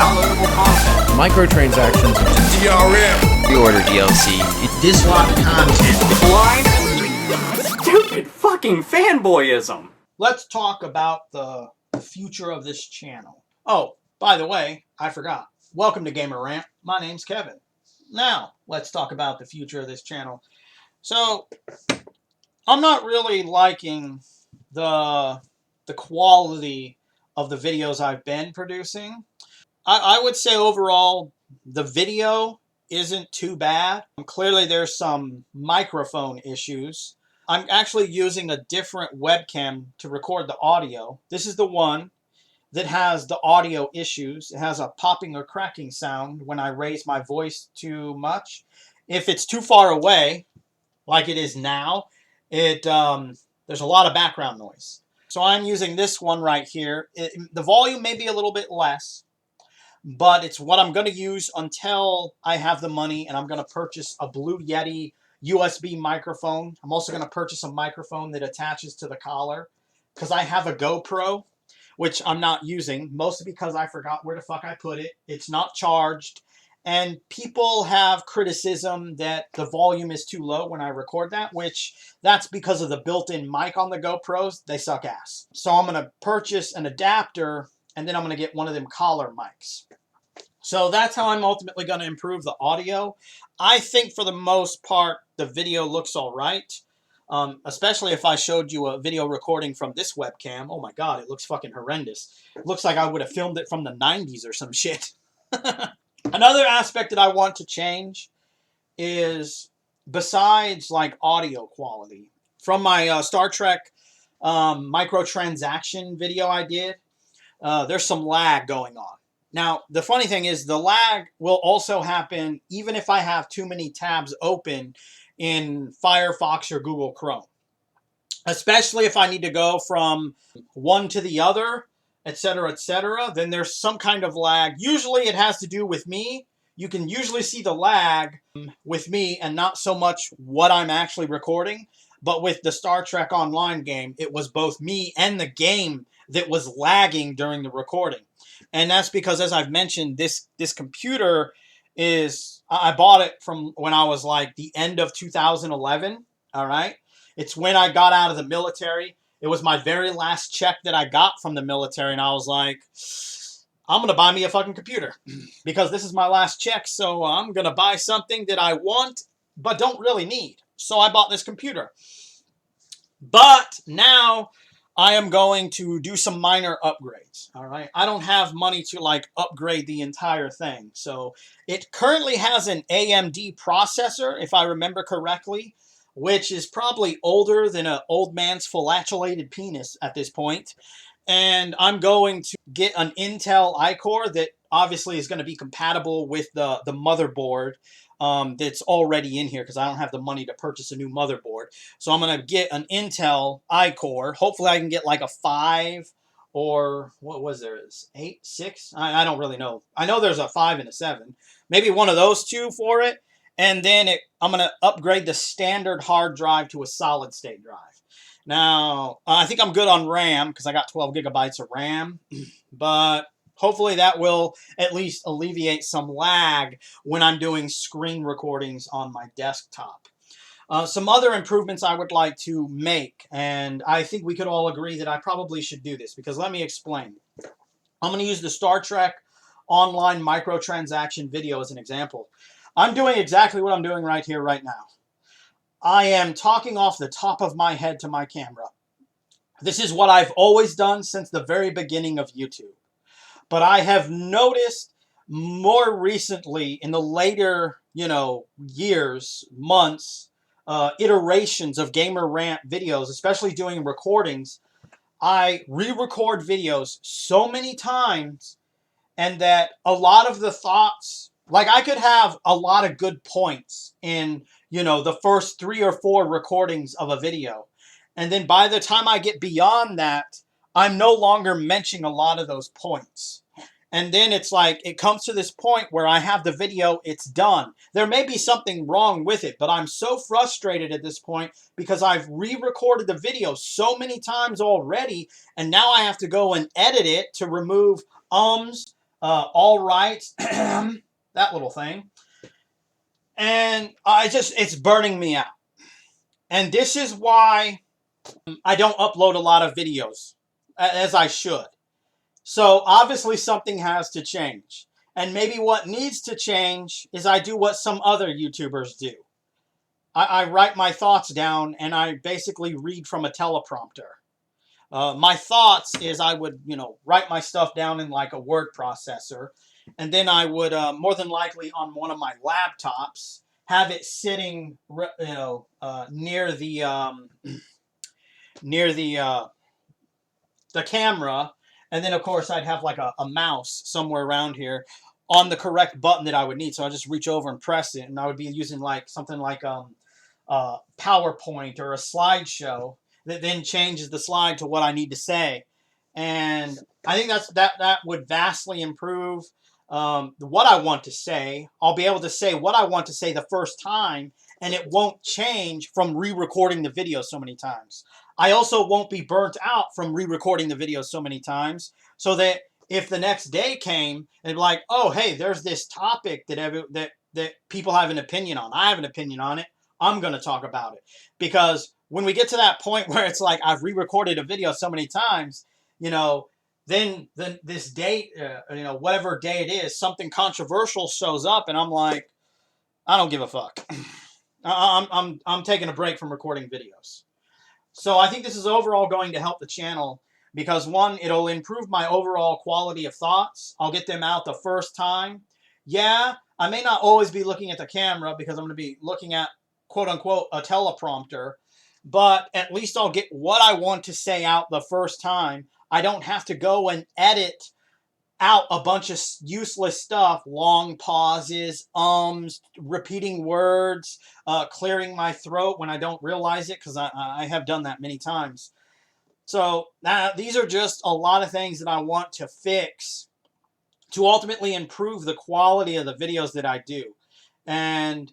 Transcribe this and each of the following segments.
downloadable content, microtransactions, DRM, pre-order DLC, dislocked content, blind, stupid fucking fanboyism. Let's talk about the future of this channel. Oh, by the way, I forgot. Welcome to Gamer Rant. My name's Kevin. Now, let's talk about the future of this channel. So, I'm not really liking the quality of the videos I've been producing. I would say overall, the video isn't too bad. Clearly, there's some microphone issues. I'm actually using a different webcam to record the audio. This is the one that has the audio issues. It has a popping or cracking sound when I raise my voice too much. If it's too far away, like it is now, there's a lot of background noise. So I'm using this one right here. The volume may be a little bit less, but it's what I'm going to use until I have the money, and I'm going to purchase a Blue Yeti USB microphone. I'm also going to purchase a microphone that attaches to the collar because I have a GoPro, which I'm not using, mostly because I forgot where the fuck I put it. It's not charged, and people have criticism that the volume is too low when I record that, which that's because of the built-in mic on the GoPros. They suck ass. So I'm going to purchase an adapter, and then I'm going to get one of them collar mics. So that's how I'm ultimately going to improve the audio. I think for the most part, the video looks all right. Especially if I showed you a video recording from this webcam. Oh my god, it looks fucking horrendous. It looks like I would have filmed it from the 90s or some shit. Another aspect that I want to change is, besides like audio quality, from my Star Trek microtransaction video I did, there's some lag going on. Now, the funny thing is the lag will also happen even if I have too many tabs open in Firefox or Google Chrome. Especially if I need to go from one to the other, etc., then there's some kind of lag. Usually it has to do with me. You can usually see the lag with me and not so much what I'm actually recording. But with the Star Trek Online game, it was both me and the game that was lagging during the recording. And that's because, as I've mentioned, this computer is, I bought it from when I was like the end of 2011, all right? It's when I got out of the military. It was my very last check that I got from the military, and I was like, I'm going to buy me a fucking computer because this is my last check, so I'm going to buy something that I want but don't really need. So I bought this computer. But now I am going to do some minor upgrades, all right? I don't have money to, like, upgrade the entire thing. So it currently has an AMD processor, if I remember correctly, which is probably older than an old man's flatulated penis at this point. And I'm going to get an Intel iCore that obviously is going to be compatible with the motherboard that's already in here because I don't have the money to purchase a new motherboard. So I'm going to get an Intel iCore. Hopefully I can get like a 5 or what was there? 8, 6? I don't really know. I know there's a 5 and a 7. Maybe one of those two for it. And then I'm going to upgrade the standard hard drive to a solid state drive. Now, I think I'm good on RAM because I got 12 gigabytes of RAM. But hopefully that will at least alleviate some lag when I'm doing screen recordings on my desktop. Some other improvements I would like to make, and I think we could all agree that I probably should do this, because let me explain. I'm going to use the Star Trek Online microtransaction video as an example. I'm doing exactly what I'm doing right here, right now. I am talking off the top of my head to my camera. This is what I've always done since the very beginning of YouTube. But I have noticed more recently in the later, years, months, iterations of Gamer Rant videos, especially doing recordings, I re-record videos so many times, and that a lot of the thoughts, like I could have a lot of good points in, the first 3 or 4 recordings of a video. And then by the time I get beyond that, I'm no longer mentioning a lot of those points. And then it's like, it comes to this point where I have the video, it's done. There may be something wrong with it, but I'm so frustrated at this point because I've re-recorded the video so many times already, and now I have to go and edit it to remove ums, all right, that little thing. And it's burning me out. And this is why I don't upload a lot of videos as I should. So obviously something has to change. And maybe what needs to change is I do what some other YouTubers do. I write my thoughts down and I basically read from a teleprompter. My thoughts is I would, write my stuff down in like a word processor. And then I would, more than likely on one of my laptops, have it sitting, near the camera. And then, of course, I'd have like a mouse somewhere around here on the correct button that I would need. So I just reach over and press it. And I would be using like something like PowerPoint or a slideshow that then changes the slide to what I need to say. And I think that would vastly improve what I want to say. I'll be able to say what I want to say the first time, and it won't change from re-recording the video so many times. I also won't be burnt out from re-recording the video so many times, so that if the next day came and like, oh, hey, there's this topic that people have an opinion on. I have an opinion on it. I'm going to talk about it. Because when we get to that point where it's like I've re-recorded a video so many times, then this date, whatever day it is, something controversial shows up and I'm like, I don't give a fuck. I'm taking a break from recording videos. So I think this is overall going to help the channel because, one, it'll improve my overall quality of thoughts. I'll get them out the first time. Yeah, I may not always be looking at the camera because I'm going to be looking at, quote-unquote, a teleprompter, but at least I'll get what I want to say out the first time. I don't have to go and edit out a bunch of useless stuff, long pauses, repeating words, clearing my throat when I don't realize it, because I have done that many times. So these are just a lot of things that I want to fix to ultimately improve the quality of the videos that I do. And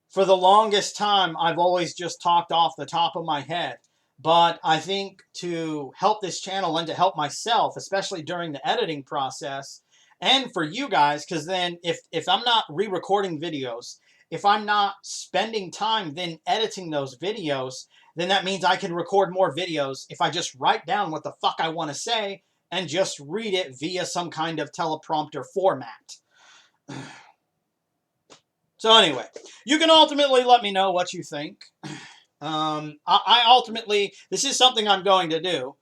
for the longest time, I've always just talked off the top of my head. But I think to help this channel and to help myself, especially during the editing process, and for you guys, because then if I'm not re-recording videos, if I'm not spending time then editing those videos, then that means I can record more videos if I just write down what the fuck I want to say and just read it via some kind of teleprompter format. So anyway, you can ultimately let me know what you think. I ultimately, this is something I'm going to do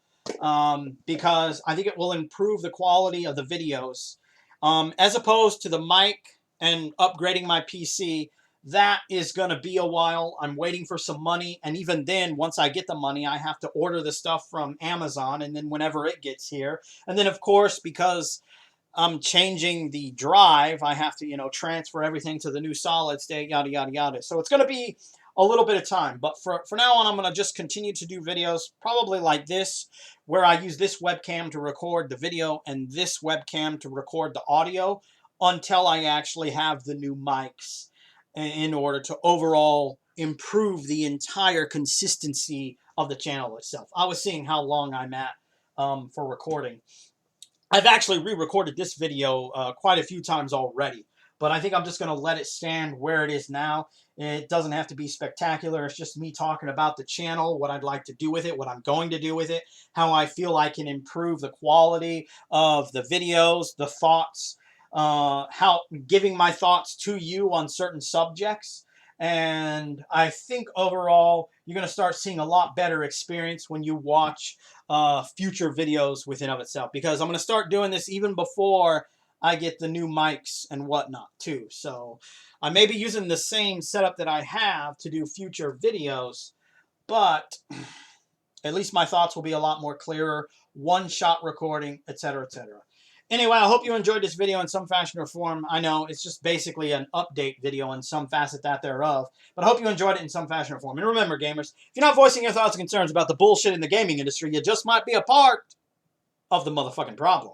because I think it will improve the quality of the videos. As opposed to the mic and upgrading my PC, that is going to be a while. I'm waiting for some money, and even then, once I get the money, I have to order the stuff from Amazon, and then whenever it gets here. And then, of course, because I'm changing the drive, I have to, transfer everything to the new solid state, yada, yada, yada. So it's going to be a little bit of time, but for now on, I'm going to just continue to do videos probably like this, where I use this webcam to record the video and this webcam to record the audio until I actually have the new mics in order to overall improve the entire consistency of the channel itself. I was seeing how long I'm at for recording. I've actually re-recorded this video quite a few times already, but I think I'm just going to let it stand where it is now. It doesn't have to be spectacular. It's just me talking about the channel, what I'd like to do with it, what I'm going to do with it, how I feel I can improve the quality of the videos, the thoughts, how giving my thoughts to you on certain subjects. And I think overall, you're going to start seeing a lot better experience when you watch future videos within of itself, because I'm going to start doing this even before I get the new mics and whatnot too. So I may be using the same setup that I have to do future videos, but at least my thoughts will be a lot more clearer, one-shot recording, etc., etc. Anyway, I hope you enjoyed this video in some fashion or form. I know it's just basically an update video in some facet thereof, but I hope you enjoyed it in some fashion or form. And remember, gamers, if you're not voicing your thoughts and concerns about the bullshit in the gaming industry, you just might be a part of the motherfucking problem.